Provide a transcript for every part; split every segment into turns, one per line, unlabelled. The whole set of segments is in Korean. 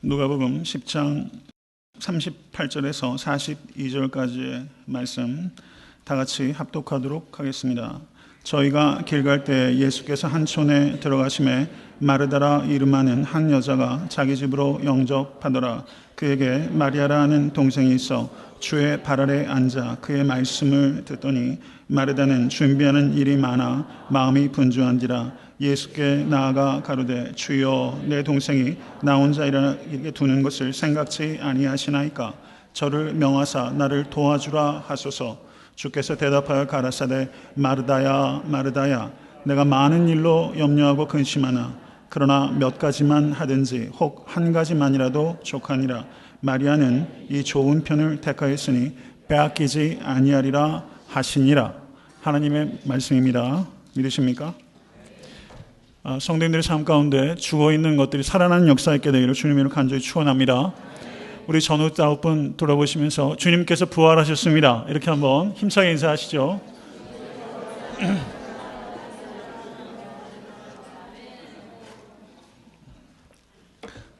누가복음 10장 38절에서 42절까지의 말씀 다 같이 합독하도록 하겠습니다. 저희가 길 갈 때 예수께서 한 촌에 들어가심에 마르다라 이름하는 한 여자가 자기 집으로 영접하더라. 그에게 마리아라 하는 동생이 있어 주의 발 아래 앉아 그의 말씀을 듣더니 마르다는 준비하는 일이 많아 마음이 분주한지라. 예수께 나아가 가로되 주여 내 동생이 나 혼자 일하게 두는 것을 생각지 아니하시나이까. 저를 명하사 나를 도와주라 하소서. 주께서 대답하여 가라사대 마르다야 마르다야 내가 많은 일로 염려하고 근심하나 그러나 몇 가지만 하든지 혹 한 가지만이라도 족하니라. 마리아는 이 좋은 편을 택하였으니 빼앗기지 아니하리라 하시니라. 하나님의 말씀입니다. 믿으십니까? 성도님들의 삶 가운데 죽어있는 것들이 살아나는 역사 있게 되기를 주님으로 간절히 축원합니다. 우리 전후 9분 돌아보시면서 주님께서 부활하셨습니다. 이렇게 한번 힘차게 인사하시죠.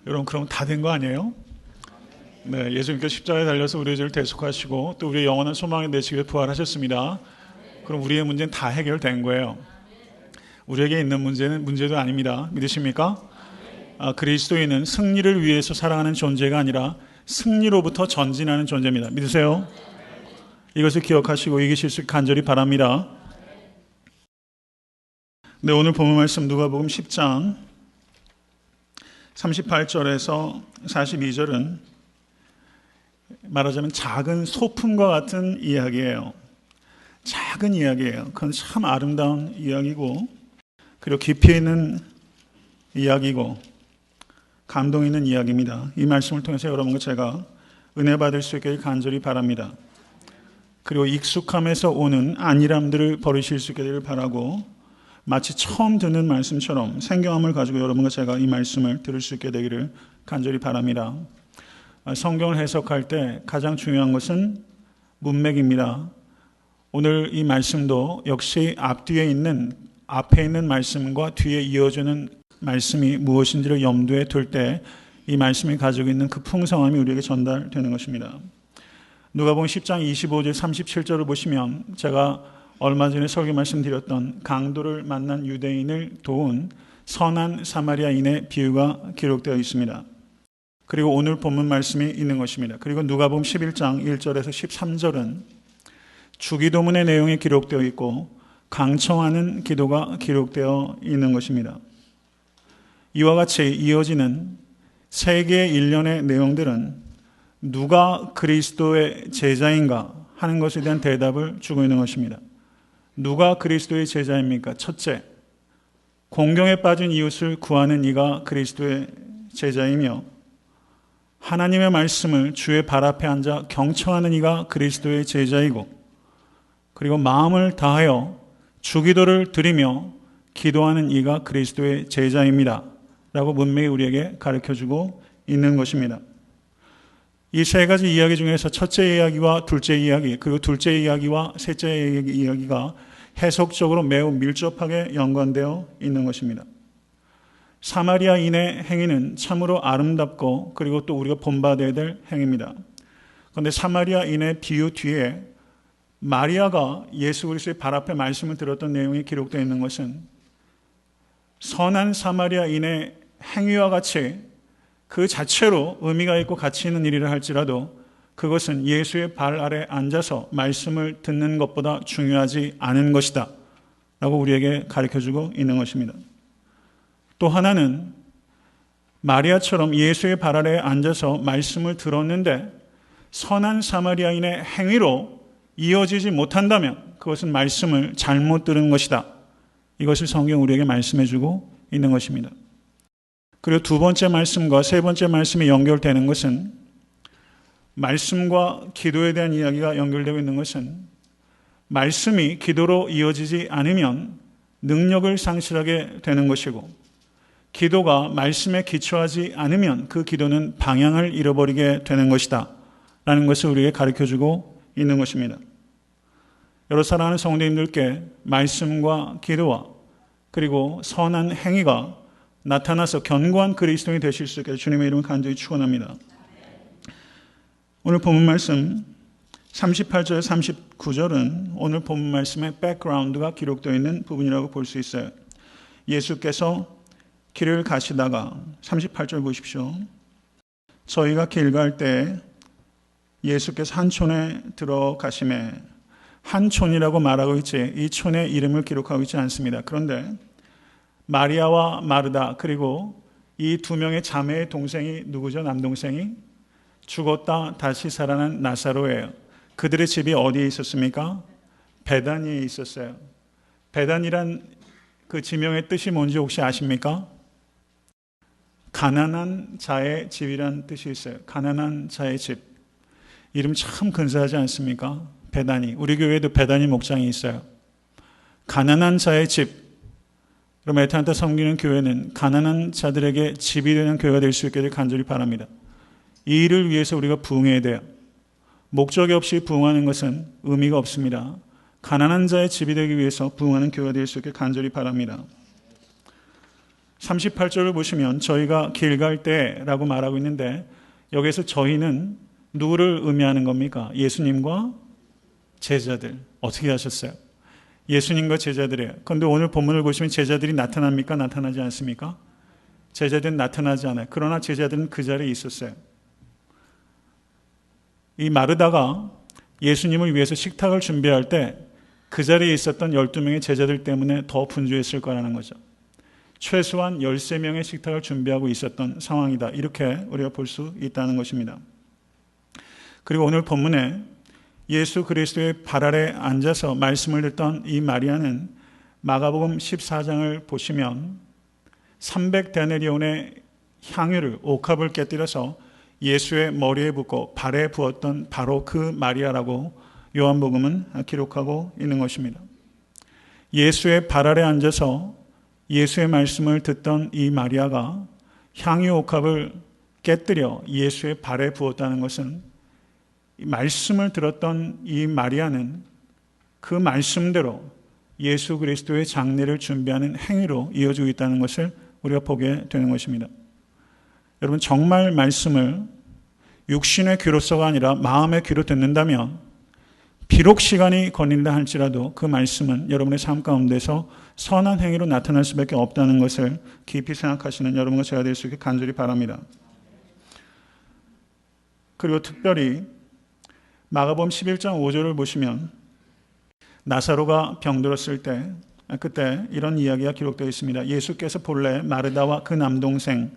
여러분, 그럼 다 된 거 아니에요? 네, 예수님께서 십자가에 달려서 우리의 죄를 대속하시고 또 우리의 영원한 소망이 되시기 위해 부활하셨습니다. 그럼 우리의 문제는 다 해결된 거예요. 우리에게 있는 문제는 문제도 아닙니다. 믿으십니까? 그리스도인은 승리를 위해서 살아가는 존재가 아니라 승리로부터 전진하는 존재입니다. 믿으세요? 이것을 기억하시고 이기실 수 간절히 바랍니다. 네, 오늘 본문 말씀 누가복음 10장 38절에서 42절은 말하자면 작은 소품과 같은 이야기예요. 작은 이야기예요. 그건 참 아름다운 이야기고 그리고 깊이 있는 이야기고 감동 있는 이야기입니다. 이 말씀을 통해서 여러분과 제가 은혜 받을 수 있기를 간절히 바랍니다. 그리고 익숙함에서 오는 안일함들을 버리실 수 있기를 바라고 마치 처음 듣는 말씀처럼 생경함을 가지고 여러분과 제가 이 말씀을 들을 수 있게 되기를 간절히 바랍니다. 성경을 해석할 때 가장 중요한 것은 문맥입니다. 오늘 이 말씀도 역시 앞에 있는 말씀과 뒤에 이어지는 말씀이 무엇인지를 염두에 둘 때 이 말씀이 가지고 있는 그 풍성함이 우리에게 전달되는 것입니다. 누가복음 10장 25절 37절을 보시면 제가 얼마 전에 설교 말씀드렸던 강도를 만난 유대인을 도운 선한 사마리아인의 비유가 기록되어 있습니다. 그리고 오늘 본문 말씀이 있는 것입니다. 그리고 누가복음 11장 1절에서 13절은 주기도문의 내용이 기록되어 있고 강청하는 기도가 기록되어 있는 것입니다. 이와 같이 이어지는 세 개의 일련의 내용들은 누가 그리스도의 제자인가 하는 것에 대한 대답을 주고 있는 것입니다. 누가 그리스도의 제자입니까? 첫째, 공경에 빠진 이웃을 구하는 이가 그리스도의 제자이며 하나님의 말씀을 주의 발 앞에 앉아 경청하는 이가 그리스도의 제자이고 그리고 마음을 다하여 주기도를 드리며 기도하는 이가 그리스도의 제자입니다. 라고 문맥이 우리에게 가르쳐주고 있는 것입니다. 이 세 가지 이야기 중에서 첫째 이야기와 둘째 이야기 그리고 둘째 이야기와 셋째 이야기가 해석적으로 매우 밀접하게 연관되어 있는 것입니다. 사마리아인의 행위는 참으로 아름답고 그리고 또 우리가 본받아야 될 행위입니다. 그런데 사마리아인의 비유 뒤에 마리아가 예수 그리스도의 발 앞에 말씀을 들었던 내용이 기록되어 있는 것은 선한 사마리아인의 행위와 같이 그 자체로 의미가 있고 가치 있는 일이라 할지라도 그것은 예수의 발 아래 앉아서 말씀을 듣는 것보다 중요하지 않은 것이다 라고 우리에게 가르쳐주고 있는 것입니다. 또 하나는 마리아처럼 예수의 발 아래 앉아서 말씀을 들었는데 선한 사마리아인의 행위로 이어지지 못한다면 그것은 말씀을 잘못 들은 것이다. 이것을 성경 우리에게 말씀해주고 있는 것입니다. 그리고 두 번째 말씀과 세 번째 말씀이 연결되는 것은 말씀과 기도에 대한 이야기가 연결되고 있는 것은 말씀이 기도로 이어지지 않으면 능력을 상실하게 되는 것이고 기도가 말씀에 기초하지 않으면 그 기도는 방향을 잃어버리게 되는 것이다 라는 것을 우리에게 가르쳐주고 있는 것입니다. 여러 사랑하는 성도님들께 말씀과 기도와 그리고 선한 행위가 나타나서 견고한 그리스도인이 되실 수 있게 주님의 이름을 간절히 축원합니다. 오늘 본문 말씀 38절 39절은 오늘 본문 말씀의 백그라운드가 기록되어 있는 부분이라고 볼 수 있어요. 예수께서 길을 가시다가 38절 보십시오. 저희가 길 갈 때 예수께서 한 촌에 들어가심에, 한 촌이라고 말하고 있지 이 촌의 이름을 기록하고 있지 않습니다. 그런데 마리아와 마르다 그리고 이 두 명의 자매의 동생이 누구죠? 남동생이 죽었다 다시 살아난 나사로예요. 그들의 집이 어디에 있었습니까? 베다니에 있었어요. 베다니란 그 지명의 뜻이 뭔지 혹시 아십니까? 가난한 자의 집이란 뜻이 있어요. 가난한 자의 집. 이름 참 근사하지 않습니까? 베다니. 우리 교회에도 베다니 목장이 있어요. 가난한 자의 집. 그럼 애타한테 섬기는 교회는 가난한 자들에게 집이 되는 교회가 될 수 있기를 간절히 바랍니다. 이 일을 위해서 우리가 부응해야 돼요. 목적이 없이 부응하는 것은 의미가 없습니다. 가난한 자의 집이 되기 위해서 부응하는 교회가 될 수 있게 간절히 바랍니다. 38절을 보시면 저희가 길 갈 때라고 말하고 있는데 여기서 저희는 누구를 의미하는 겁니까? 예수님과 제자들. 어떻게 하셨어요? 예수님과 제자들이에요. 그런데 오늘 본문을 보시면 제자들이 나타납니까? 나타나지 않습니까? 제자들은 나타나지 않아요. 그러나 제자들은 그 자리에 있었어요. 이 마르다가 예수님을 위해서 식탁을 준비할 때 그 자리에 있었던 12명의 제자들 때문에 더 분주했을 거라는 거죠. 최소한 13명의 식탁을 준비하고 있었던 상황이다. 이렇게 우리가 볼 수 있다는 것입니다. 그리고 오늘 본문에 예수 그리스도의 발 아래 앉아서 말씀을 듣던 이 마리아는 마가복음 14장을 보시면 300데나리온의 향유를 옥합을 깨뜨려서 예수의 머리에 붓고 발에 부었던 바로 그 마리아라고 요한복음은 기록하고 있는 것입니다. 예수의 발 아래 앉아서 예수의 말씀을 듣던 이 마리아가 향유 옥합을 깨뜨려 예수의 발에 부었다는 것은 말씀을 들었던 이 마리아는 그 말씀대로 예수 그리스도의 장례를 준비하는 행위로 이어지고 있다는 것을 우리가 보게 되는 것입니다. 여러분 정말 말씀을 육신의 귀로서가 아니라 마음의 귀로 듣는다면 비록 시간이 걸린다 할지라도 그 말씀은 여러분의 삶 가운데서 선한 행위로 나타날 수밖에 없다는 것을 깊이 생각하시는 여러분과 제가 될 수 있게 간절히 바랍니다. 그리고 특별히 마가복음 11장 5절을 보시면 나사로가 병들었을 때 그때 이런 이야기가 기록되어 있습니다. 예수께서 본래 마르다와 그 남동생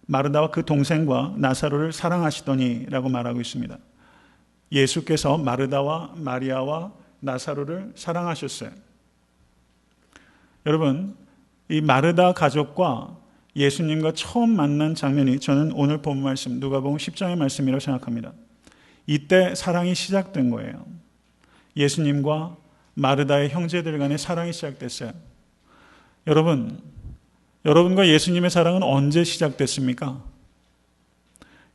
마르다와 그 동생과 나사로를 사랑하시더니 라고 말하고 있습니다. 예수께서 마르다와 마리아와 나사로를 사랑하셨어요. 여러분 이 마르다 가족과 예수님과 처음 만난 장면이 저는 오늘 본 말씀 누가복음 10장의 말씀이라고 생각합니다. 이때 사랑이 시작된 거예요. 예수님과 마르다의 형제들 간의 사랑이 시작됐어요. 여러분과 예수님의 사랑은 언제 시작됐습니까?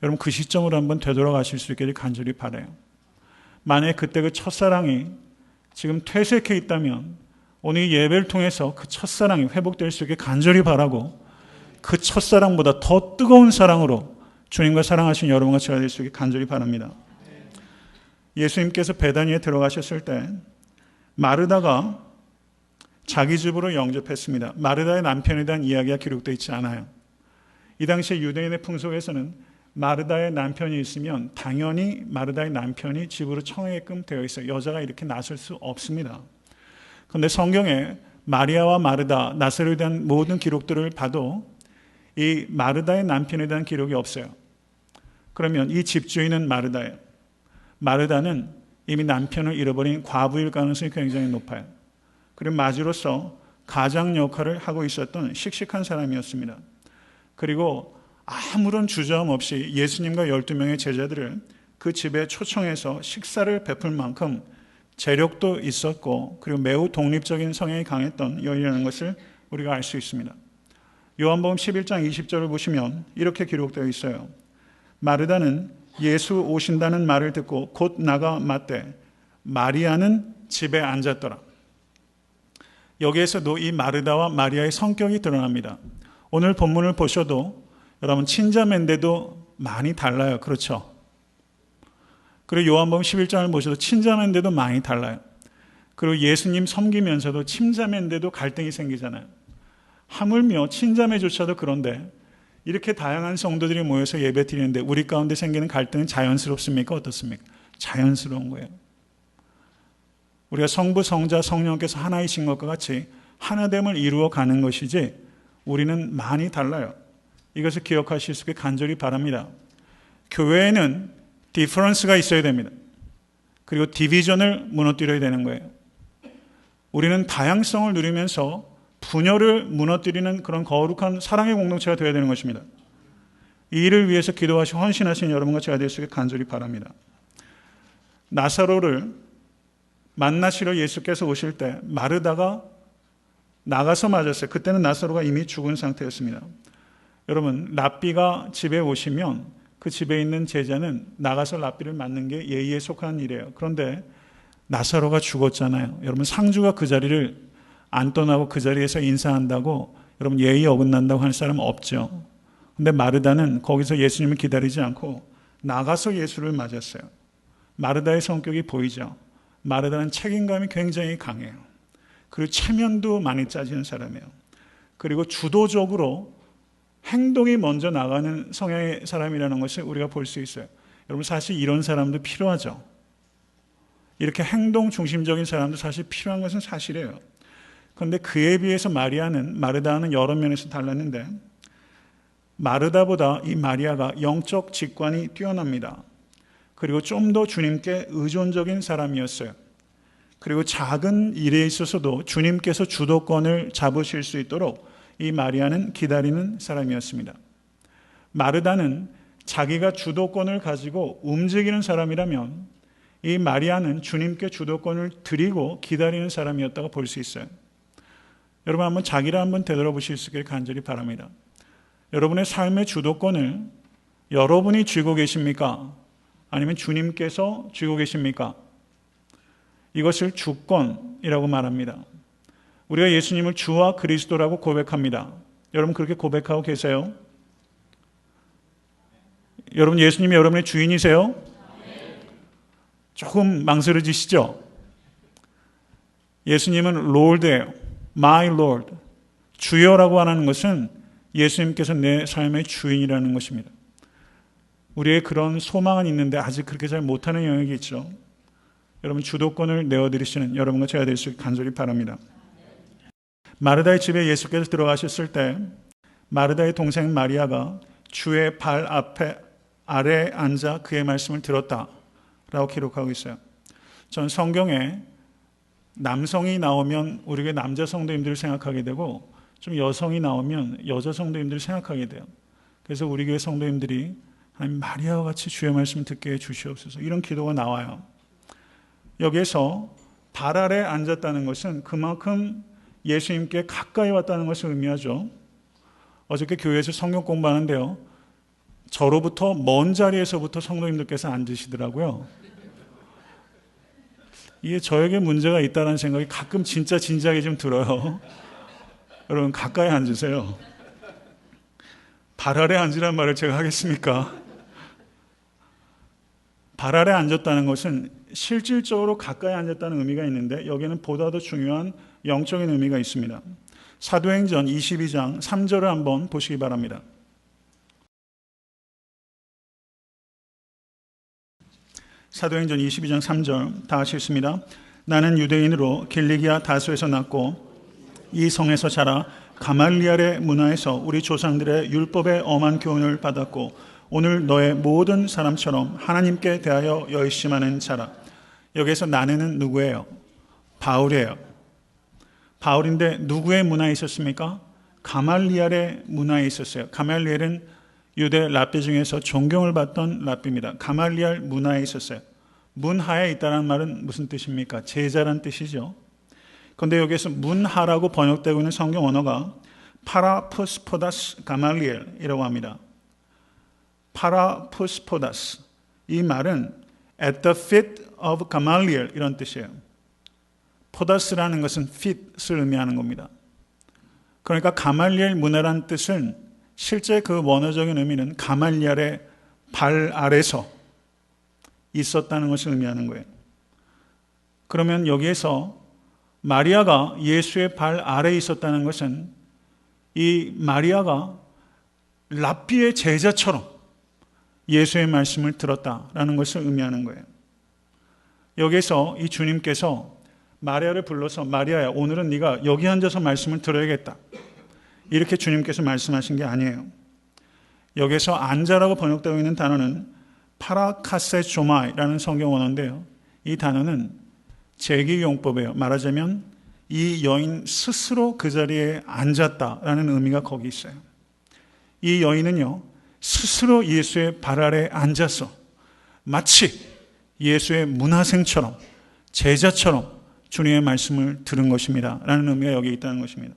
여러분 그 시점으로 한번 되돌아가실 수 있기를 간절히 바라요. 만약에 그때 그 첫사랑이 지금 퇴색해 있다면 오늘 예배를 통해서 그 첫사랑이 회복될 수 있게 간절히 바라고 그 첫사랑보다 더 뜨거운 사랑으로 주님과 사랑하신 여러분과 제가 될 수 있게 간절히 바랍니다. 예수님께서 베다니에 들어가셨을 때 마르다가 자기 집으로 영접했습니다. 마르다의 남편에 대한 이야기가 기록되어 있지 않아요. 이 당시에 유대인의 풍속에서는 마르다의 남편이 있으면 당연히 마르다의 남편이 집으로 청하게끔 되어 있어요. 여자가 이렇게 나설 수 없습니다. 그런데 성경에 마리아와 마르다, 나사로에 대한 모든 기록들을 봐도 이 마르다의 남편에 대한 기록이 없어요. 그러면 이 집주인은 마르다예요. 마르다는 이미 남편을 잃어버린 과부일 가능성이 굉장히 높아요. 그리고 마주로서 가장 역할을 하고 있었던 씩씩한 사람이었습니다. 그리고 아무런 주저함 없이 예수님과 12명의 제자들을 그 집에 초청해서 식사를 베풀 만큼 재력도 있었고 그리고 매우 독립적인 성향이 강했던 여인이라는 것을 우리가 알 수 있습니다. 요한복음 11장 20절을 보시면 이렇게 기록되어 있어요. 마르다는 예수 오신다는 말을 듣고 곧 나가 맞되 마리아는 집에 앉았더라. 여기에서도 이 마르다와 마리아의 성격이 드러납니다. 오늘 본문을 보셔도 여러분 친자매인데도 많이 달라요. 그렇죠? 그리고 요한복음 11장을 보셔도 친자매인데도 많이 달라요. 그리고 예수님 섬기면서도 친자매인데도 갈등이 생기잖아요. 하물며 친자매조차도 그런데 이렇게 다양한 성도들이 모여서 예배 드리는데 우리 가운데 생기는 갈등은 자연스럽습니까? 어떻습니까? 자연스러운 거예요. 우리가 성부, 성자, 성령께서 하나이신 것과 같이 하나됨을 이루어 가는 것이지 우리는 많이 달라요. 이것을 기억하실 수 있게 간절히 바랍니다. 교회에는 디퍼런스가 있어야 됩니다. 그리고 디비전을 무너뜨려야 되는 거예요. 우리는 다양성을 누리면서 분열을 무너뜨리는 그런 거룩한 사랑의 공동체가 되어야 되는 것입니다. 이 일을 위해서 기도하시고 헌신하신 여러분과 제가 될 수 있게 간절히 바랍니다. 나사로를 만나시러 예수께서 오실 때 마르다가 나가서 맞았어요. 그때는 나사로가 이미 죽은 상태였습니다. 여러분, 랍비가 집에 오시면 그 집에 있는 제자는 나가서 랍비를 맞는 게 예의에 속한 일이에요. 그런데 나사로가 죽었잖아요. 여러분, 상주가 그 자리를 안 떠나고 그 자리에서 인사한다고 여러분 예의 어긋난다고 하는 사람은 없죠. 근데 마르다는 거기서 예수님을 기다리지 않고 나가서 예수를 맞았어요. 마르다의 성격이 보이죠. 마르다는 책임감이 굉장히 강해요. 그리고 체면도 많이 짜지는 사람이에요. 그리고 주도적으로 행동이 먼저 나가는 성향의 사람이라는 것을 우리가 볼 수 있어요. 여러분, 사실 이런 사람도 필요하죠. 이렇게 행동 중심적인 사람도 사실 필요한 것은 사실이에요. 그런데 그에 비해서 마르다는 여러 면에서 달랐는데 마르다보다 이 마리아가 영적 직관이 뛰어납니다. 그리고 좀 더 주님께 의존적인 사람이었어요. 그리고 작은 일에 있어서도 주님께서 주도권을 잡으실 수 있도록 이 마리아는 기다리는 사람이었습니다. 마르다는 자기가 주도권을 가지고 움직이는 사람이라면 이 마리아는 주님께 주도권을 드리고 기다리는 사람이었다고 볼 수 있어요. 여러분, 한번 자기를 한번 되돌아보실 수 있기를 간절히 바랍니다. 여러분의 삶의 주도권을 여러분이 쥐고 계십니까? 아니면 주님께서 쥐고 계십니까? 이것을 주권이라고 말합니다. 우리가 예수님을 주와 그리스도라고 고백합니다. 여러분 그렇게 고백하고 계세요? 여러분 예수님이 여러분의 주인이세요? 조금 망설여지시죠? 예수님은 Lord예요. My Lord. 주여라고 하는 것은 예수님께서 내 삶의 주인이라는 것입니다. 우리의 그런 소망은 있는데 아직 그렇게 잘 못하는 영역이 있죠. 여러분 주도권을 내어드리시는 여러분과 제가 될 수 있게 간절히 바랍니다. 마르다의 집에 예수께서 들어가셨을 때 마르다의 동생 마리아가 주의 발 앞에 아래에 앉아 그의 말씀을 들었다라고 기록하고 있어요. 전 성경에 남성이 나오면 우리가 남자 성도님들을 생각하게 되고 좀 여성이 나오면 여자 성도님들을 생각하게 돼요. 그래서 우리 교회 성도님들이 하나님 마리아와 같이 주의 말씀을 듣게 해주시옵소서 이런 기도가 나와요. 여기에서 발 아래에 앉았다는 것은 그만큼 예수님께 가까이 왔다는 것을 의미하죠. 어저께 교회에서 성경 공부하는데요. 저로부터 먼 자리에서부터 성도님들께서 앉으시더라고요. 이게 저에게 문제가 있다는 생각이 가끔 진짜 진지하게 좀 들어요. 여러분 가까이 앉으세요. 발 아래 앉으란 말을 제가 하겠습니까? 발 아래 앉았다는 것은 실질적으로 가까이 앉았다는 의미가 있는데 여기는 보다 더 중요한 영적인 의미가 있습니다. 사도행전 22장 3절을 한번 보시기 바랍니다. 사도행전 22장 3절 다 같이 읽습니다. 나는 유대인으로 길리기아 다소에서 났고 이 성에서 자라 가말리엘의 문화에서 우리 조상들의 율법의 엄한 교훈을 받았고 오늘 너의 모든 사람처럼 하나님께 대하여 열심하는 자라. 여기에서 나는 누구예요? 바울이에요. 바울인데 누구의 문화에 있었습니까? 가말리엘의 문화에 있었어요. 가말리엘은 유대 랍비 중에서 존경을 받던 랍비입니다. 가말리엘 문화에 있었어요. 문하에 있다는 말은 무슨 뜻입니까? 제자란 뜻이죠. 그런데 여기에서 문하라고 번역되고 있는 성경 언어가 파라푸스포다스 가말리엘이라고 합니다. 파라푸스포다스. 이 말은 at the feet of Gamaliel 이런 뜻이에요. 포다스라는 것은 fit을 의미하는 겁니다. 그러니까 가말리엘 문화란 뜻은 실제 그 원어적인 의미는 가말리엘의 발 아래서 있었다는 것을 의미하는 거예요. 그러면 여기에서 마리아가 예수의 발 아래에 있었다는 것은 이 마리아가 랍비의 제자처럼 예수의 말씀을 들었다라는 것을 의미하는 거예요. 여기에서 이 주님께서 마리아를 불러서 마리아야, 오늘은 네가 여기 앉아서 말씀을 들어야겠다, 이렇게 주님께서 말씀하신 게 아니에요. 여기서 앉아라고 번역되어 있는 단어는 파라카세조마이라는 성경 원어인데요. 이 단어는 제기용법이에요. 말하자면 이 여인 스스로 그 자리에 앉았다라는 의미가 거기 있어요. 이 여인은요, 스스로 예수의 발 아래 앉아서 마치 예수의 문화생처럼, 제자처럼 주님의 말씀을 들은 것입니다 라는 의미가 여기 있다는 것입니다.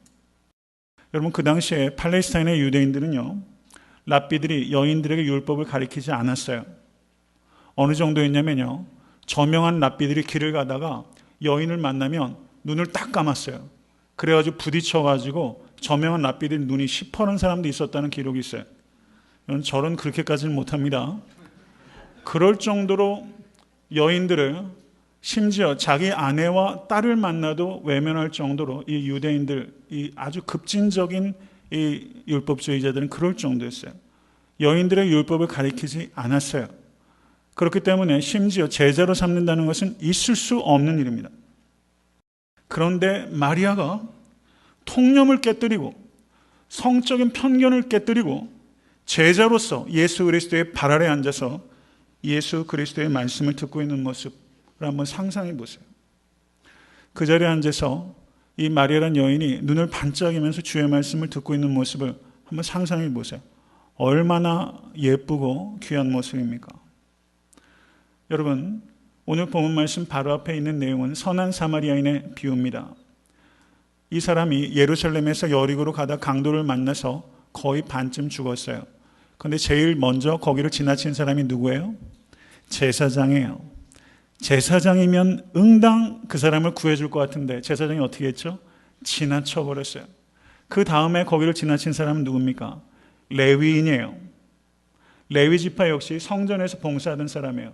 여러분, 그 당시에 팔레스타인의 유대인들은요, 랍비들이 여인들에게 율법을 가리키지 않았어요. 어느 정도였냐면요, 저명한 랍비들이 길을 가다가 여인을 만나면 눈을 딱 감았어요. 그래가지고 부딪혀가지고 저명한 랍비들이 눈이 시퍼런 사람도 있었다는 기록이 있어요. 저는 그렇게까지는 못합니다. 그럴 정도로 여인들을, 심지어 자기 아내와 딸을 만나도 외면할 정도로 이 유대인들, 이 아주 급진적인 이 율법주의자들은 그럴 정도였어요. 여인들의 율법을 가리키지 않았어요. 그렇기 때문에 심지어 제자로 삼는다는 것은 있을 수 없는 일입니다. 그런데 마리아가 통념을 깨뜨리고 성적인 편견을 깨뜨리고 제자로서 예수 그리스도의 발 아래 앉아서 예수 그리스도의 말씀을 듣고 있는 모습을 한번 상상해 보세요. 그 자리에 앉아서 이 마리아라는 여인이 눈을 반짝이면서 주의 말씀을 듣고 있는 모습을 한번 상상해 보세요. 얼마나 예쁘고 귀한 모습입니까? 여러분, 오늘 본문 말씀 바로 앞에 있는 내용은 선한 사마리아인의 비유입니다. 이 사람이 예루살렘에서 여리고로 가다 강도를 만나서 거의 반쯤 죽었어요. 그런데 제일 먼저 거기를 지나친 사람이 누구예요? 제사장이에요. 제사장이면 응당 그 사람을 구해줄 것 같은데 제사장이 어떻게 했죠? 지나쳐버렸어요. 그 다음에 거기를 지나친 사람은 누굽니까? 레위인이에요. 레위 지파 역시 성전에서 봉사하던 사람이에요.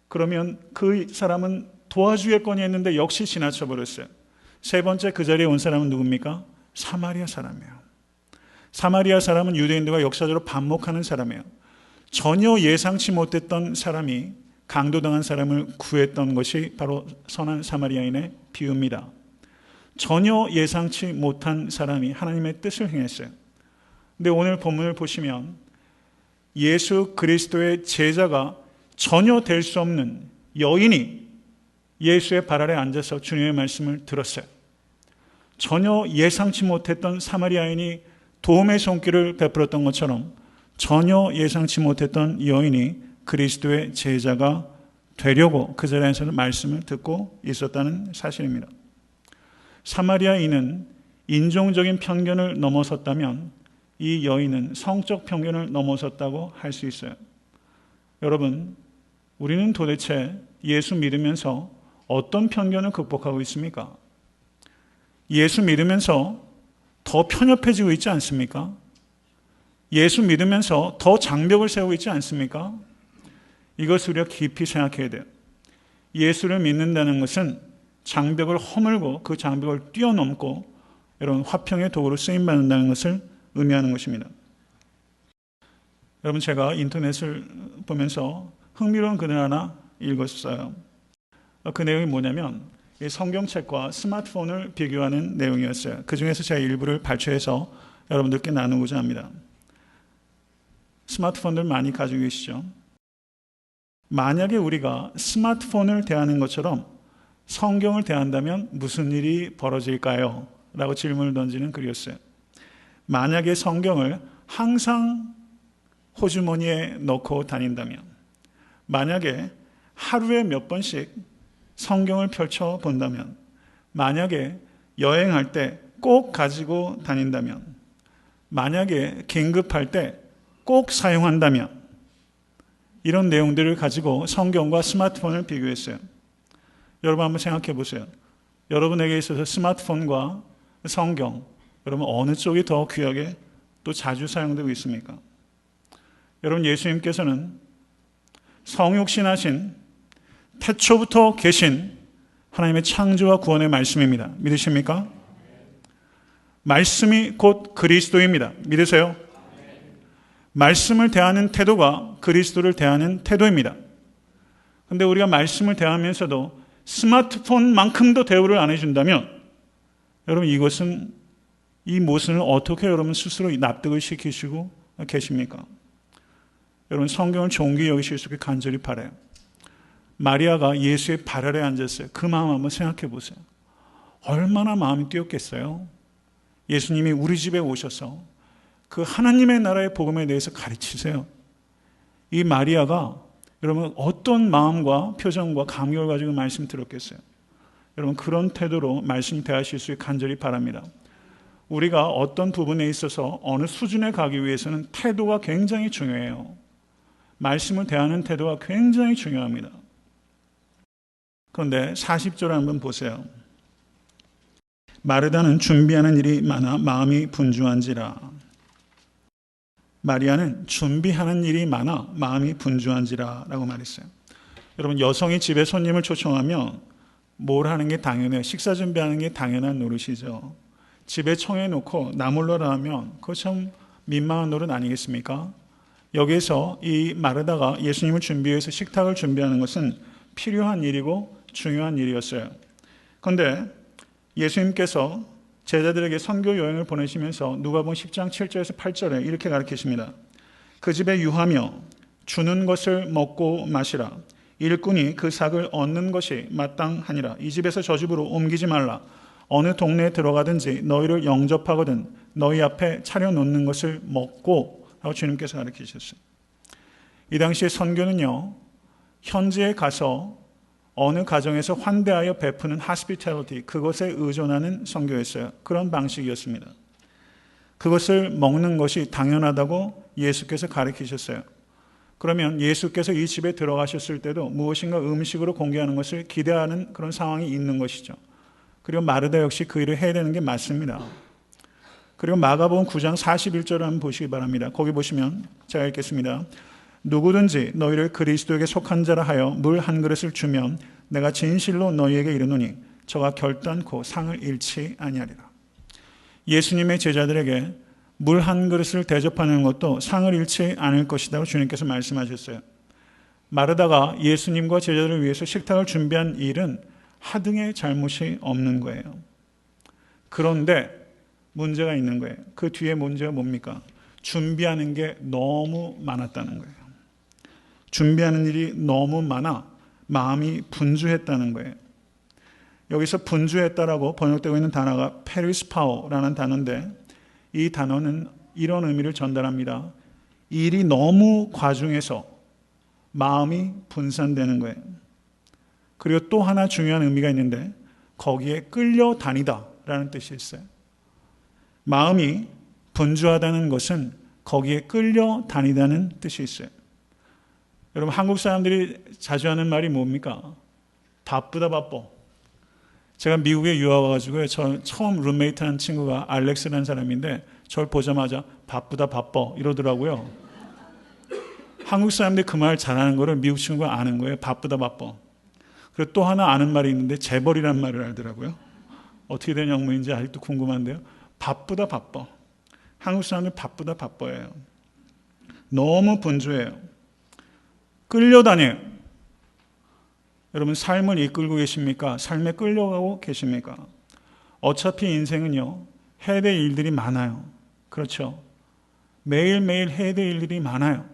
그러면 그 사람은 도와주겠거니 했는데 역시 지나쳐버렸어요. 세 번째 그 자리에 온 사람은 누굽니까? 사마리아 사람이에요. 사마리아 사람은 유대인들과 역사적으로 반목하는 사람이에요. 전혀 예상치 못했던 사람이 강도당한 사람을 구했던 것이 바로 선한 사마리아인의 비유입니다. 전혀 예상치 못한 사람이 하나님의 뜻을 행했어요. 근데 오늘 본문을 보시면 예수 그리스도의 제자가 전혀 될 수 없는 여인이 예수의 발 아래 앉아서 주님의 말씀을 들었어요. 전혀 예상치 못했던 사마리아인이 도움의 손길을 베풀었던 것처럼 전혀 예상치 못했던 여인이 그리스도의 제자가 되려고 그 자리에서 말씀을 듣고 있었다는 사실입니다. 사마리아인은 인종적인 편견을 넘어섰다면 이 여인은 성적 편견을 넘어섰다고 할 수 있어요. 여러분, 우리는 도대체 예수 믿으면서 어떤 편견을 극복하고 있습니까? 예수 믿으면서 더 편협해지고 있지 않습니까? 예수 믿으면서 더 장벽을 세우고 있지 않습니까? 이것을 우리가 깊이 생각해야 돼요. 예수를 믿는다는 것은 장벽을 허물고 그 장벽을 뛰어넘고 여러분 화평의 도구로 쓰임받는다는 것을 의미하는 것입니다. 여러분, 제가 인터넷을 보면서 흥미로운 글을 하나 읽었어요. 그 내용이 뭐냐면 성경책과 스마트폰을 비교하는 내용이었어요. 그 중에서 제가 일부를 발췌해서 여러분들께 나누고자 합니다. 스마트폰들 많이 가지고 계시죠? 만약에 우리가 스마트폰을 대하는 것처럼 성경을 대한다면 무슨 일이 벌어질까요? 라고 질문을 던지는 글이었어요. 만약에 성경을 항상 호주머니에 넣고 다닌다면, 만약에 하루에 몇 번씩 성경을 펼쳐 본다면, 만약에 여행할 때 꼭 가지고 다닌다면, 만약에 긴급할 때 꼭 사용한다면, 이런 내용들을 가지고 성경과 스마트폰을 비교했어요. 여러분 한번 생각해 보세요. 여러분에게 있어서 스마트폰과 성경, 여러분 어느 쪽이 더 귀하게 또 자주 사용되고 있습니까? 여러분 예수님께서는 성육신하신 태초부터 계신 하나님의 창조와 구원의 말씀입니다. 믿으십니까? 말씀이 곧 그리스도입니다. 믿으세요? 말씀을 대하는 태도가 그리스도를 대하는 태도입니다. 그런데 우리가 말씀을 대하면서도 스마트폰만큼도 대우를 안 해준다면 여러분 이 모습을 어떻게 여러분 스스로 납득을 시키시고 계십니까? 여러분 성경을 존귀히 여기실 수 있게 간절히 바라요. 마리아가 예수의 발 아래에 앉았어요. 그 마음 한번 생각해 보세요. 얼마나 마음이 뛰었겠어요. 예수님이 우리 집에 오셔서 그 하나님의 나라의 복음에 대해서 가르치세요. 이 마리아가 여러분 어떤 마음과 표정과 감격을 가지고 말씀 들었겠어요. 여러분 그런 태도로 말씀 대하실 수 있게 간절히 바랍니다. 우리가 어떤 부분에 있어서 어느 수준에 가기 위해서는 태도가 굉장히 중요해요. 말씀을 대하는 태도가 굉장히 중요합니다. 그런데 40절을 한번 보세요. 마르다는 준비하는 일이 많아 마음이 분주한지라. 마리아는 준비하는 일이 많아 마음이 분주한지라 라고 말했어요. 여러분 여성이 집에 손님을 초청하면 뭘 하는 게 당연해요. 식사 준비하는 게 당연한 노릇이죠. 집에 청해놓고 나몰라라 하면 그거 참 민망한 노릇 아니겠습니까? 여기에서 이 마르다가 예수님을 준비해서 식탁을 준비하는 것은 필요한 일이고 중요한 일이었어요. 그런데 예수님께서 제자들에게 선교 여행을 보내시면서 누가복음 10장 7절에서 8절에 이렇게 가르치십니다. 그 집에 유하며 주는 것을 먹고 마시라. 일꾼이 그 삭을 얻는 것이 마땅하니라. 이 집에서 저 집으로 옮기지 말라. 어느 동네에 들어가든지 너희를 영접하거든 너희 앞에 차려놓는 것을 먹고 라고 주님께서 가르치셨어요. 이 당시에 선교는요, 현지에 가서 어느 가정에서 환대하여 베푸는 hospitality, 그것에 의존하는 선교였어요. 그런 방식이었습니다. 그것을 먹는 것이 당연하다고 예수께서 가르치셨어요. 그러면 예수께서 이 집에 들어가셨을 때도 무엇인가 음식으로 공개하는 것을 기대하는 그런 상황이 있는 것이죠. 그리고 마르다 역시 그 일을 해야 되는 게 맞습니다. 그리고 마가복음 9장 41절을 한번 보시기 바랍니다. 거기 보시면 제가 읽겠습니다. 누구든지 너희를 그리스도에게 속한 자라 하여 물 한 그릇을 주면 내가 진실로 너희에게 이르노니 저가 결단코 상을 잃지 아니하리라. 예수님의 제자들에게 물 한 그릇을 대접하는 것도 상을 잃지 않을 것이라고 주님께서 말씀하셨어요. 마르다가 예수님과 제자들을 위해서 식탁을 준비한 일은 하등의 잘못이 없는 거예요. 그런데 문제가 있는 거예요. 그 뒤에 문제가 뭡니까? 준비하는 게 너무 많았다는 거예요. 준비하는 일이 너무 많아 마음이 분주했다는 거예요. 여기서 분주했다라고 번역되고 있는 단어가 페리스파오라는 단어인데 이 단어는 이런 의미를 전달합니다. 일이 너무 과중해서 마음이 분산되는 거예요. 그리고 또 하나 중요한 의미가 있는데 거기에 끌려다니다라는 뜻이 있어요. 마음이 분주하다는 것은 거기에 끌려다니다는 뜻이 있어요. 여러분 한국 사람들이 자주 하는 말이 뭡니까? 바쁘다 바빠. 제가 미국에 유학 와가지고요. 저 처음 룸메이트한 친구가 알렉스라는 사람인데 저를 보자마자 바쁘다 바빠 이러더라고요. 한국 사람들이 그 말 잘하는 거를 미국 친구가 아는 거예요. 바쁘다 바빠. 그리고 또 하나 아는 말이 있는데 재벌이란 말을 알더라고요. 어떻게 된 영문인지 아직도 궁금한데요. 바쁘다 바빠. 한국 사람들 바쁘다 바빠예요. 너무 분주해요. 끌려다녀요. 여러분 삶을 이끌고 계십니까? 삶에 끌려가고 계십니까? 어차피 인생은요, 해야 될 일들이 많아요. 그렇죠? 매일매일 해야 될 일들이 많아요.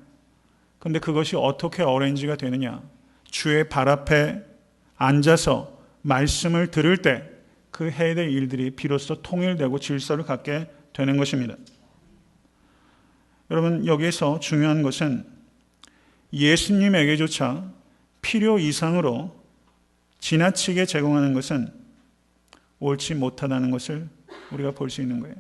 그런데 그것이 어떻게 어레인지가 되느냐? 주의 발 앞에 앉아서 말씀을 들을 때 그 해야 될 일들이 비로소 통일되고 질서를 갖게 되는 것입니다. 여러분 여기에서 중요한 것은 예수님에게조차 필요 이상으로 지나치게 제공하는 것은 옳지 못하다는 것을 우리가 볼 수 있는 거예요.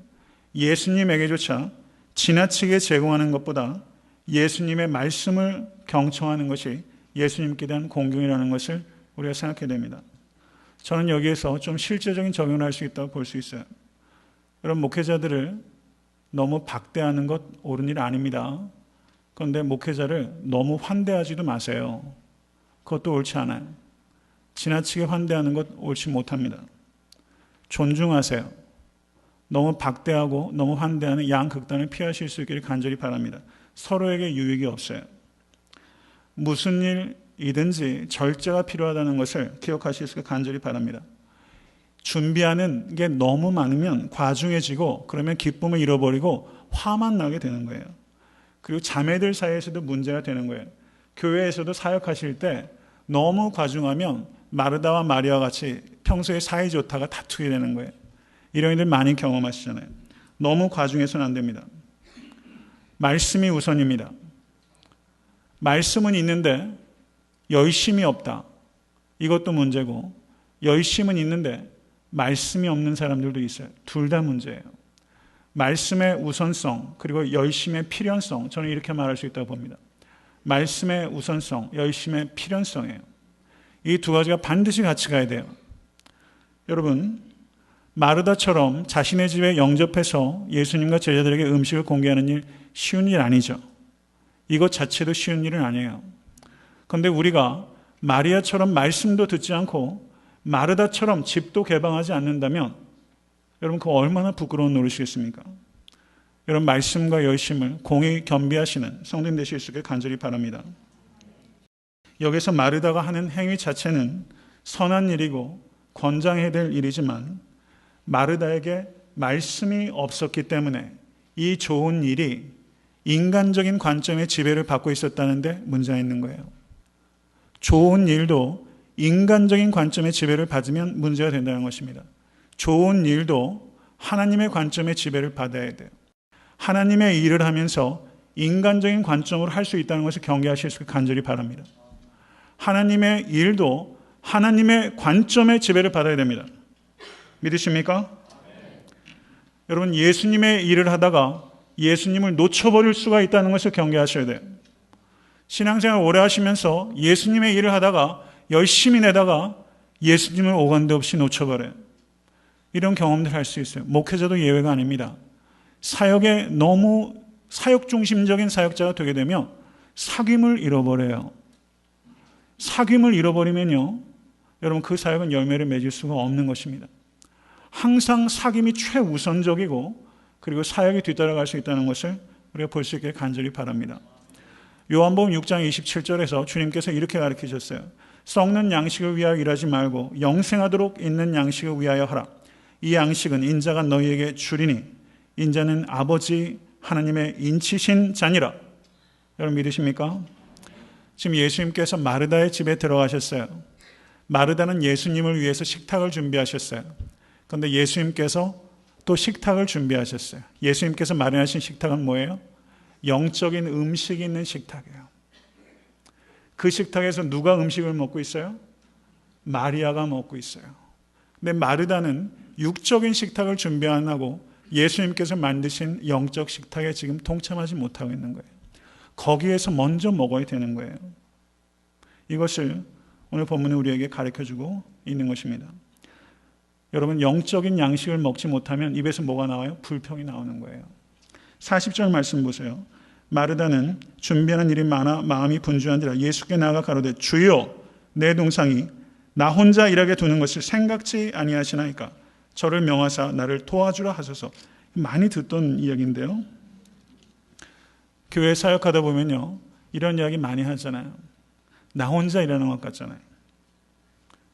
예수님에게조차 지나치게 제공하는 것보다 예수님의 말씀을 경청하는 것이 예수님께 대한 공경이라는 것을 우리가 생각해야 됩니다. 저는 여기에서 좀 실제적인 적용을 할 수 있다고 볼 수 있어요. 여러분, 목회자들을 너무 박대하는 것 옳은 일 아닙니다. 그런데 목회자를 너무 환대하지도 마세요. 그것도 옳지 않아요. 지나치게 환대하는 것 옳지 못합니다. 존중하세요. 너무 박대하고 너무 환대하는 양극단을 피하실 수 있기를 간절히 바랍니다. 서로에게 유익이 없어요. 무슨 일이든지 절제가 필요하다는 것을 기억하실 수 있기를 간절히 바랍니다. 준비하는 게 너무 많으면 과중해지고 그러면 기쁨을 잃어버리고 화만 나게 되는 거예요. 그리고 자매들 사이에서도 문제가 되는 거예요. 교회에서도 사역하실 때 너무 과중하면 마르다와 마리아와 같이 평소에 사이 좋다가 다투게 되는 거예요. 이런 일들 많이 경험하시잖아요. 너무 과중해서는 안 됩니다. 말씀이 우선입니다. 말씀은 있는데 열심이 없다. 이것도 문제고, 열심은 있는데 말씀이 없는 사람들도 있어요. 둘 다 문제예요. 말씀의 우선성 그리고 열심의 필연성, 저는 이렇게 말할 수 있다고 봅니다. 말씀의 우선성, 열심의 필연성이에요. 이 두 가지가 반드시 같이 가야 돼요. 여러분, 마르다처럼 자신의 집에 영접해서 예수님과 제자들에게 음식을 공개하는 일 쉬운 일 아니죠. 이것 자체도 쉬운 일은 아니에요. 그런데 우리가 마리아처럼 말씀도 듣지 않고 마르다처럼 집도 개방하지 않는다면 여러분, 그거 얼마나 부끄러운 노릇이겠습니까? 여러분, 말씀과 열심을 공히 겸비하시는 성도님 되실 수 있게 간절히 바랍니다. 여기서 마르다가 하는 행위 자체는 선한 일이고 권장해야 될 일이지만 마르다에게 말씀이 없었기 때문에 이 좋은 일이 인간적인 관점의 지배를 받고 있었다는 데 문제가 있는 거예요. 좋은 일도 인간적인 관점의 지배를 받으면 문제가 된다는 것입니다. 좋은 일도 하나님의 관점의 지배를 받아야 돼요. 하나님의 일을 하면서 인간적인 관점으로 할 수 있다는 것을 경계하실 수 있기를 간절히 바랍니다. 하나님의 일도 하나님의 관점의 지배를 받아야 됩니다. 믿으십니까? 여러분, 예수님의 일을 하다가 예수님을 놓쳐버릴 수가 있다는 것을 경계하셔야 돼요. 신앙생활 오래 하시면서 예수님의 일을 하다가 열심히 내다가 예수님을 오간데 없이 놓쳐버려요. 이런 경험들 할 수 있어요. 목회자도 예외가 아닙니다. 사역에 너무 사역 중심적인 사역자가 되게 되면 사귐을 잃어버려요. 사귐을 잃어버리면요, 여러분, 그 사역은 열매를 맺을 수가 없는 것입니다. 항상 사귐이 최우선적이고 그리고 사역이 뒤따라갈 수 있다는 것을 우리가 볼 수 있게 간절히 바랍니다. 요한복음 6장 27절에서 주님께서 이렇게 가르치셨어요. 썩는 양식을 위하여 일하지 말고 영생하도록 있는 양식을 위하여 하라. 이 양식은 인자가 너희에게 주리니 인자는 아버지 하나님의 인치신 자니라. 여러분, 믿으십니까? 지금 예수님께서 마르다의 집에 들어가셨어요. 마르다는 예수님을 위해서 식탁을 준비하셨어요. 그런데 예수님께서 또 식탁을 준비하셨어요. 예수님께서 마련하신 식탁은 뭐예요? 영적인 음식이 있는 식탁이에요. 그 식탁에서 누가 음식을 먹고 있어요? 마리아가 먹고 있어요. 근데 마르다는 육적인 식탁을 준비 안 하고 예수님께서 만드신 영적 식탁에 지금 동참하지 못하고 있는 거예요. 거기에서 먼저 먹어야 되는 거예요. 이것을 오늘 본문은 우리에게 가르쳐주고 있는 것입니다. 여러분, 영적인 양식을 먹지 못하면 입에서 뭐가 나와요? 불평이 나오는 거예요. 40절 말씀 보세요. 마르다는 준비하는 일이 많아 마음이 분주한지라 예수께 나아가 가로되 주여, 내 동상이 나 혼자 일하게 두는 것을 생각지 아니하시나이까 저를 명하사 나를 도와주라 하소서. 많이 듣던 이야기인데요. 교회 사역하다 보면요, 이런 이야기 많이 하잖아요. 나 혼자 일하는 것 같잖아요.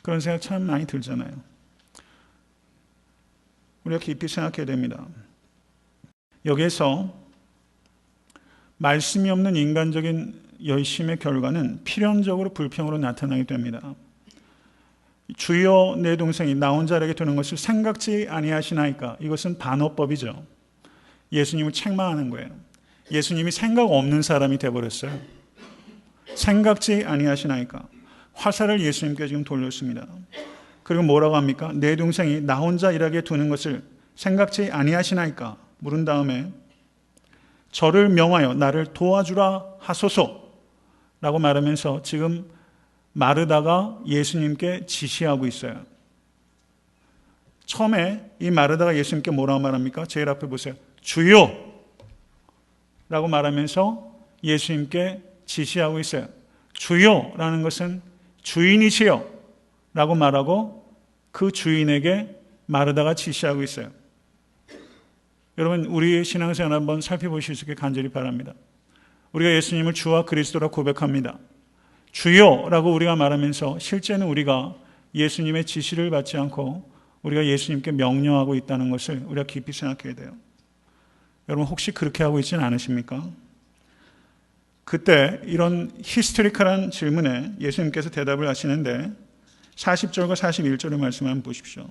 그런 생각 참 많이 들잖아요. 우리가 깊이 생각해야 됩니다. 여기에서 말씀이 없는 인간적인 열심의 결과는 필연적으로 불평으로 나타나게 됩니다. 주여, 내 동생이 나 혼자 일하게 되는 것을 생각지 아니하시나이까. 이것은 반어법이죠. 예수님을 책망하는 거예요. 예수님이 생각 없는 사람이 되어버렸어요. 생각지 아니하시나이까. 화살을 예수님께 지금 돌렸습니다. 그리고 뭐라고 합니까? 내 동생이 나 혼자 일하게 두는 것을 생각지 아니하시나이까 물은 다음에 저를 명하여 나를 도와주라 하소서 라고 말하면서 지금 마르다가 예수님께 지시하고 있어요. 처음에 이 마르다가 예수님께 뭐라고 말합니까? 제일 앞에 보세요. 주요! 라고 말하면서 예수님께 지시하고 있어요. 주요라는 것은 주인이시여 라고 말하고 그 주인에게 마르다가 지시하고 있어요. 여러분, 우리의 신앙생활 한번 살펴보실 수 있게 간절히 바랍니다. 우리가 예수님을 주와 그리스도라 고백합니다. 주요라고 우리가 말하면서 실제는 우리가 예수님의 지시를 받지 않고 우리가 예수님께 명령하고 있다는 것을 우리가 깊이 생각해야 돼요. 여러분, 혹시 그렇게 하고 있지는 않으십니까? 그때 이런 히스토리컬한 질문에 예수님께서 대답을 하시는데 40절과 41절의 말씀 한번 보십시오.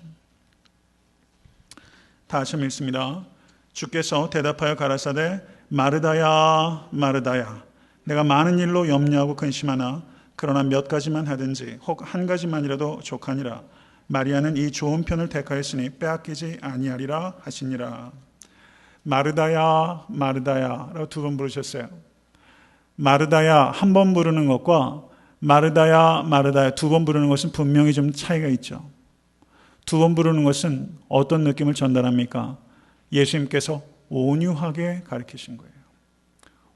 다 같이 읽습니다. 주께서 대답하여 가라사대 마르다야 마르다야 내가 많은 일로 염려하고 근심하나 그러나 몇 가지만 하든지 혹 한 가지만이라도 족하니라. 마리아는 이 좋은 편을 택하였으니 빼앗기지 아니하리라 하시니라. 마르다야 마르다야 라고 두 번 부르셨어요. 마르다야 한 번 부르는 것과 마르다야 마르다야 두 번 부르는 것은 분명히 좀 차이가 있죠. 두 번 부르는 것은 어떤 느낌을 전달합니까? 예수님께서 온유하게 가르치신 거예요.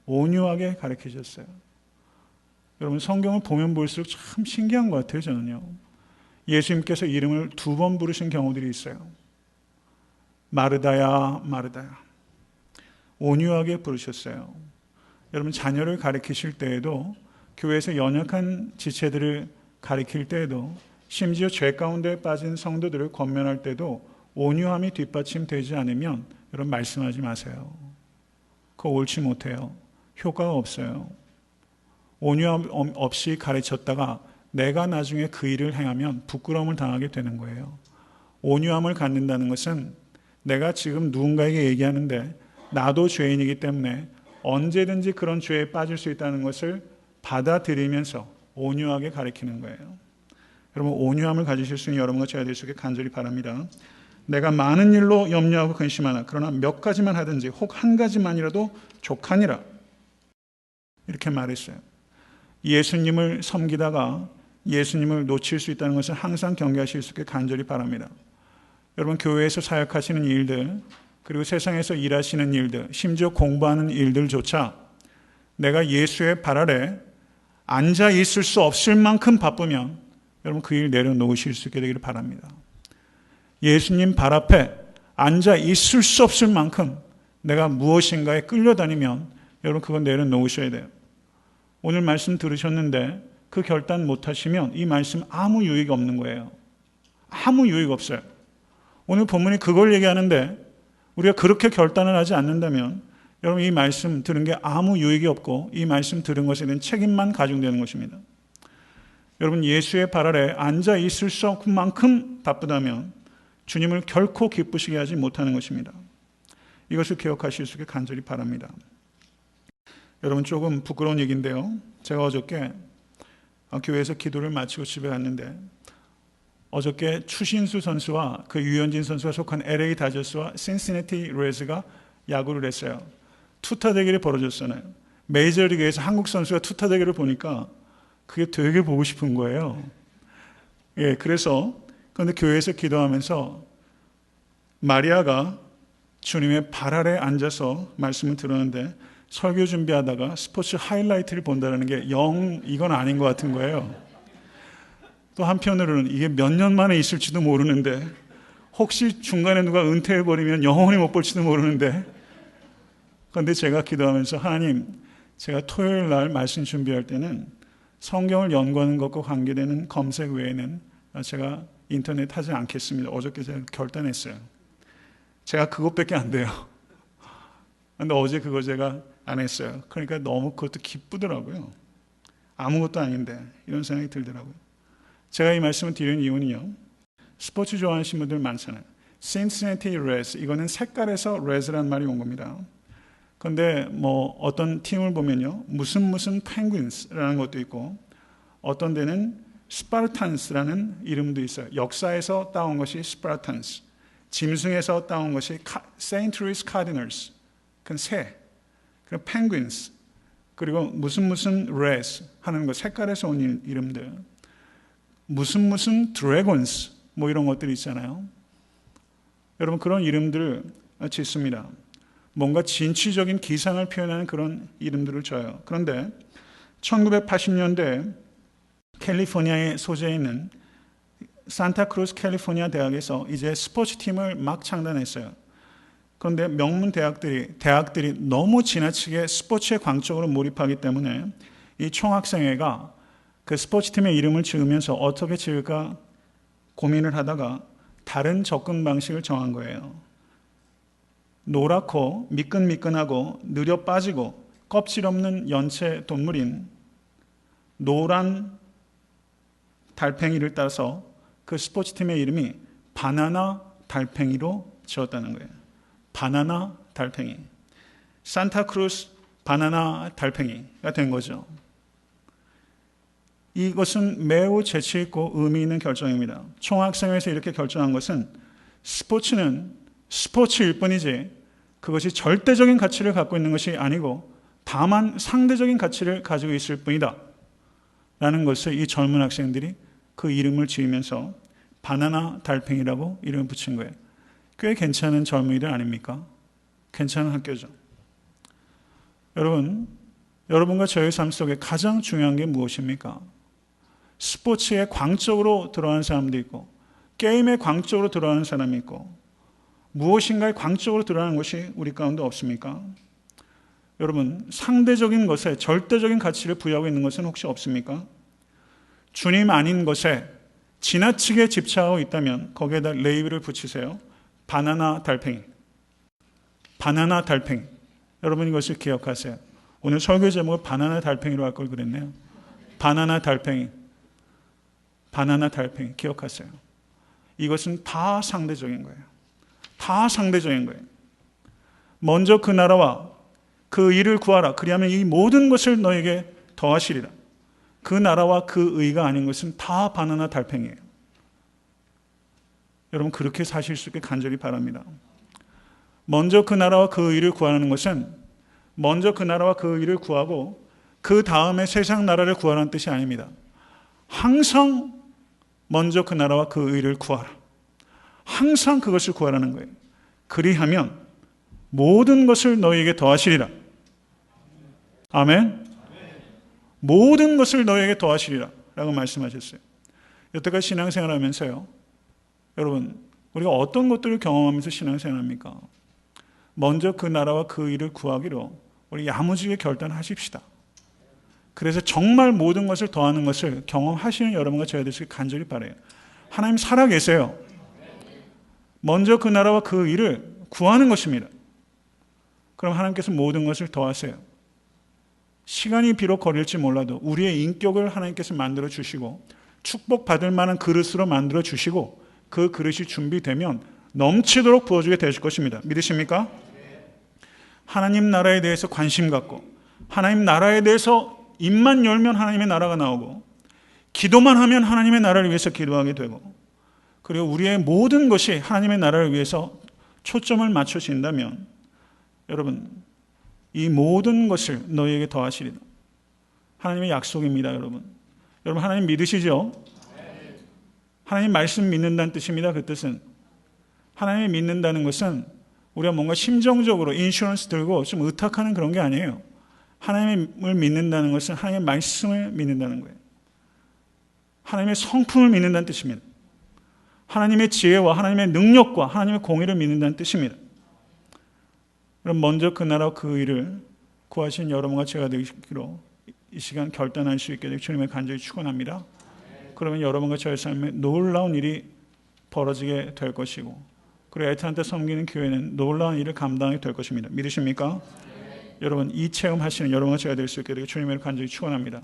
온유하게 가르치셨어요. 여러분, 성경을 보면 볼수록 참 신기한 것 같아요. 저는요. 예수님께서 이름을 두 번 부르신 경우들이 있어요. 마르다야 마르다야. 온유하게 부르셨어요. 여러분, 자녀를 가르치실 때에도, 교회에서 연약한 지체들을 가르칠 때에도, 심지어 죄 가운데 빠진 성도들을 권면할 때도 온유함이 뒷받침되지 않으면 여러분 말씀하지 마세요. 그거 옳지 못해요. 효과가 없어요. 온유함 없이 가르쳤다가 내가 나중에 그 일을 행하면 부끄러움을 당하게 되는 거예요. 온유함을 갖는다는 것은 내가 지금 누군가에게 얘기하는데 나도 죄인이기 때문에 언제든지 그런 죄에 빠질 수 있다는 것을 받아들이면서 온유하게 가르치는 거예요. 여러분, 온유함을 가지실 수 있는 여러분과 제가 될 수 있게 간절히 바랍니다. 내가 많은 일로 염려하고 근심하나 그러나 몇 가지만 하든지 혹 한 가지만이라도 족하니라. 이렇게 말했어요. 예수님을 섬기다가 예수님을 놓칠 수 있다는 것을 항상 경계하실 수 있게 간절히 바랍니다. 여러분, 교회에서 사역하시는 일들, 그리고 세상에서 일하시는 일들, 심지어 공부하는 일들조차 내가 예수의 발 아래 앉아 있을 수 없을 만큼 바쁘면 여러분 그 일 내려놓으실 수 있게 되기를 바랍니다. 예수님 발 앞에 앉아 있을 수 없을 만큼 내가 무엇인가에 끌려다니면 여러분 그건 내려놓으셔야 돼요. 오늘 말씀 들으셨는데 그 결단 못하시면 이 말씀 아무 유익이 없는 거예요. 아무 유익 없어요. 오늘 본문이 그걸 얘기하는데 우리가 그렇게 결단을 하지 않는다면 여러분 이 말씀 들은 게 아무 유익이 없고 이 말씀 들은 것에 대한 책임만 가중되는 것입니다. 여러분, 예수의 발 아래 앉아 있을 수 없을 만큼 바쁘다면 주님을 결코 기쁘시게 하지 못하는 것입니다. 이것을 기억하실 수 있게 간절히 바랍니다. 여러분, 조금 부끄러운 얘기인데요. 제가 어저께 교회에서 기도를 마치고 집에 갔는데 어저께 추신수 선수와 그 유현진 선수가 속한 LA 다저스와 신시내티 레즈가 야구를 했어요. 투타 대결이 벌어졌잖아요. 메이저리그에서 한국 선수가 투타 대결을 보니까 그게 되게 보고 싶은 거예요. 예, 그런데 교회에서 기도하면서 마리아가 주님의 발 아래 앉아서 말씀을 들었는데 설교 준비하다가 스포츠 하이라이트를 본다는 게 이건 아닌 것 같은 거예요. 또 한편으로는 이게 몇 년 만에 있을지도 모르는데 혹시 중간에 누가 은퇴해버리면 영원히 못 볼지도 모르는데 그런데 제가 기도하면서 하나님, 제가 토요일 날 말씀 준비할 때는 성경을 연구하는 것과 관계되는 검색 외에는 제가 인터넷 하지 않겠습니다. 어저께 제가 결단했어요. 제가 그것밖에 안 돼요. 그런데 어제 그거 제가 안 했어요. 그러니까 너무 그것도 기쁘더라고요. 아무것도 아닌데 이런 생각이 들더라고요. 제가 이 말씀을 드리는 이유는요. 스포츠 좋아하시는 분들 많잖아요. Cincinnati Reds, 이거는 색깔에서 Reds라는 말이 온 겁니다. 그런데 어떤 팀을 보면요. 무슨 Penguins라는 것도 있고 어떤 데는 Spartans라는 이름도 있어요. 역사에서 따온 것이 Spartans, 짐승에서 따온 것이 St. Louis Cardinals, 그건 새, 그리고 Penguins, 그리고 무슨 Reds 하는 것, 색깔에서 온 이름들, 무슨 Dragons 이런 것들이 있잖아요. 여러분 그런 이름들을 짓습니다. 뭔가 진취적인 기상을 표현하는 그런 이름들을 줘요. 그런데 1980년대 캘리포니아에 소재해 있는 산타크루스 캘리포니아 대학에서 이제 스포츠팀을 막 창단했어요. 그런데 명문 대학들이 너무 지나치게 스포츠에 광적으로 몰입하기 때문에 이 총학생회가 그 스포츠팀의 이름을 지으면서 어떻게 지을까 고민을 하다가 다른 접근 방식을 정한 거예요. 노랗고 미끈미끈하고 느려 빠지고 껍질 없는 연체 동물인 노란 달팽이를 따서 그 스포츠팀의 이름이 바나나 달팽이로 지었다는 거예요. 바나나 달팽이. 산타크루스 바나나 달팽이가 된 거죠. 이것은 매우 재치있고 의미 있는 결정입니다. 총학생회에서 이렇게 결정한 것은 스포츠는 스포츠일 뿐이지 그것이 절대적인 가치를 갖고 있는 것이 아니고 다만 상대적인 가치를 가지고 있을 뿐이다 라는 것을 이 젊은 학생들이 그 이름을 지으면서 바나나 달팽이라고 이름을 붙인 거예요. 꽤 괜찮은 젊은이들 아닙니까? 괜찮은 학교죠. 여러분과 저의 삶 속에 가장 중요한 게 무엇입니까? 스포츠에 광적으로 들어가는 사람도 있고 게임에 광적으로 들어가는 사람이 있고 무엇인가에 광적으로 들어가는 것이 우리 가운데 없습니까? 여러분, 상대적인 것에 절대적인 가치를 부여하고 있는 것은 혹시 없습니까? 주님 아닌 것에 지나치게 집착하고 있다면 거기에다 레이블을 붙이세요. 바나나 달팽이. 바나나 달팽이. 여러분 이것을 기억하세요. 오늘 설교 제목을 바나나 달팽이로 할 걸 그랬네요. 바나나 달팽이. 바나나 달팽이. 기억하세요. 이것은 다 상대적인 거예요. 다 상대적인 거예요. 먼저 그 나라와 그 일을 구하라. 그리하면 이 모든 것을 너에게 더하시리라. 그 나라와 그 의가 아닌 것은 다 바나나 달팽이에요. 여러분 그렇게 사실 수 있게 간절히 바랍니다. 먼저 그 나라와 그 의를 구하는 것은 먼저 그 나라와 그 의를 구하고 그 다음에 세상 나라를 구하라는 뜻이 아닙니다. 항상 먼저 그 나라와 그 의를 구하라. 항상 그것을 구하라는 거예요. 그리하면 모든 것을 너희에게 더하시리라. 아멘. 모든 것을 너희에게 더하시리라 라고 말씀하셨어요. 여태까지 신앙생활 하면서요, 여러분 우리가 어떤 것들을 경험하면서 신앙생활 합니까? 먼저 그 나라와 그 일을 구하기로 우리 야무지게 결단하십시다. 그래서 정말 모든 것을 더하는 것을 경험하시는 여러분과 저희가 되시길 간절히 바라요. 하나님 살아계세요. 먼저 그 나라와 그 일을 구하는 것입니다. 그럼 하나님께서 모든 것을 더하세요. 시간이 비록 걸릴지 몰라도 우리의 인격을 하나님께서 만들어 주시고 축복받을 만한 그릇으로 만들어 주시고 그 그릇이 준비되면 넘치도록 부어주게 되실 것입니다. 믿으십니까? 하나님 나라에 대해서 관심 갖고 하나님 나라에 대해서 입만 열면 하나님의 나라가 나오고 기도만 하면 하나님의 나라를 위해서 기도하게 되고 그리고 우리의 모든 것이 하나님의 나라를 위해서 초점을 맞춰진다면 여러분 이 모든 것을 너희에게 더하시리라. 하나님의 약속입니다. 여러분 하나님 믿으시죠? 하나님 말씀 믿는다는 뜻입니다. 그 뜻은 하나님을 믿는다는 것은 우리가 뭔가 심정적으로 인슈런스 들고 좀 의탁하는 그런 게 아니에요. 하나님을 믿는다는 것은 하나님의 말씀을 믿는다는 거예요. 하나님의 성품을 믿는다는 뜻입니다. 하나님의 지혜와 하나님의 능력과 하나님의 공의를 믿는다는 뜻입니다. 그럼 먼저 그 나라와 그 일을 구하신 여러분과 제가 되기로 이 시간 결단할 수 있게 되길 주님의 간절히 축원합니다. 그러면 여러분과 저의 삶에 놀라운 일이 벌어지게 될 것이고 그리고 애타한테 섬기는 교회는 놀라운 일을 감당하게 될 것입니다. 믿으십니까? 여러분 이 체험하시는 여러분과 제가 될 수 있게 되길 주님의 간절히 축원합니다.